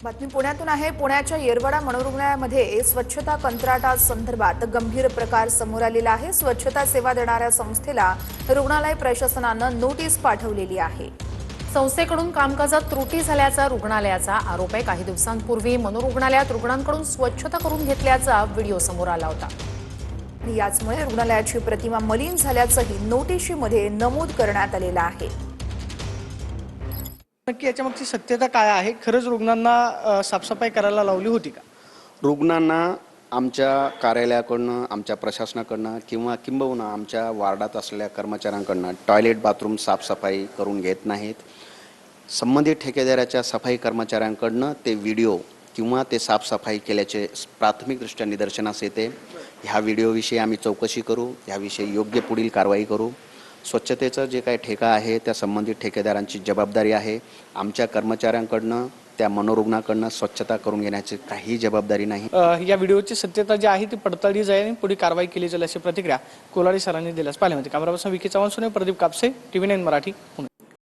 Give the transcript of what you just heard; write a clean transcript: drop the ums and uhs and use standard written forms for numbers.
बातमी पुण्यातून आहे। पुण्याच्या येरवडा मनोरुग्णालयामध्ये स्वच्छता कंत्राटासंदर्भात गंभीर प्रकार समोर आलेला आहे। स्वच्छता सेवा देणाऱ्या संस्थेला रुग्णालय प्रशासनानं नोटीस पाठवलेली आहे। संस्थेकडून कामकाजात त्रुटी झाल्याचा रुग्णालयाचा आरोप आहे। काही दिवसांपूर्वी मनोरुग्णालयात रुग्णांकडून स्वच्छता करून घेतल्याचा व्हिडिओ समोर आला होता। याचमुळे रुग्णालयाची प्रतिमा मलिन झाल्याचंही नोटिशीमध्ये नमूद करण्यात आलेलं आहे। नक्की याच्यामागची सत्यता काय आहे? खरंच रुग्णांना साफसफाई करायला लावली होती का? रुग्णांना आमच्या कार्यालयाकडून, आमच्या प्रशासनाकडून किंवा किंबहुना आमच्या वार्डात असलेल्या कर्मचाऱ्यांकडून टॉयलेट बाथरूम साफसफाई करून घेत नाहीत। संबंधित ठेकेदाराच्या सफाई कर्मचाऱ्यांकडून ते व्हिडिओ किंवा ते साफसफाई केल्याचे प्राथमिकदृष्ट्या निदर्शनास येते। ह्या व्हिडिओविषयी आम्ही चौकशी करू, ह्याविषयी योग्य पुढील कारवाई करू। स्वच्छतेचं जे काही ठेका आहे त्या संबंधित ठेकेदारांची जबाबदारी आहे। आमच्या कर्मचाऱ्यांकडून त्या मनोरुग्णाकडून स्वच्छता करून घेण्याची काही जबाबदारी नाही। या व्हिडिओची सत्यता जी आहे ती पडताळली जाईल आणि पुढे कारवाई केली जाईल अशी प्रतिक्रिया कोलारी सरांनी दिल्यास पाहिली होती। कॅमेरापर्सन विकी चव्हाण, प्रदीप कापसे, TV9 मराठी, पुणे।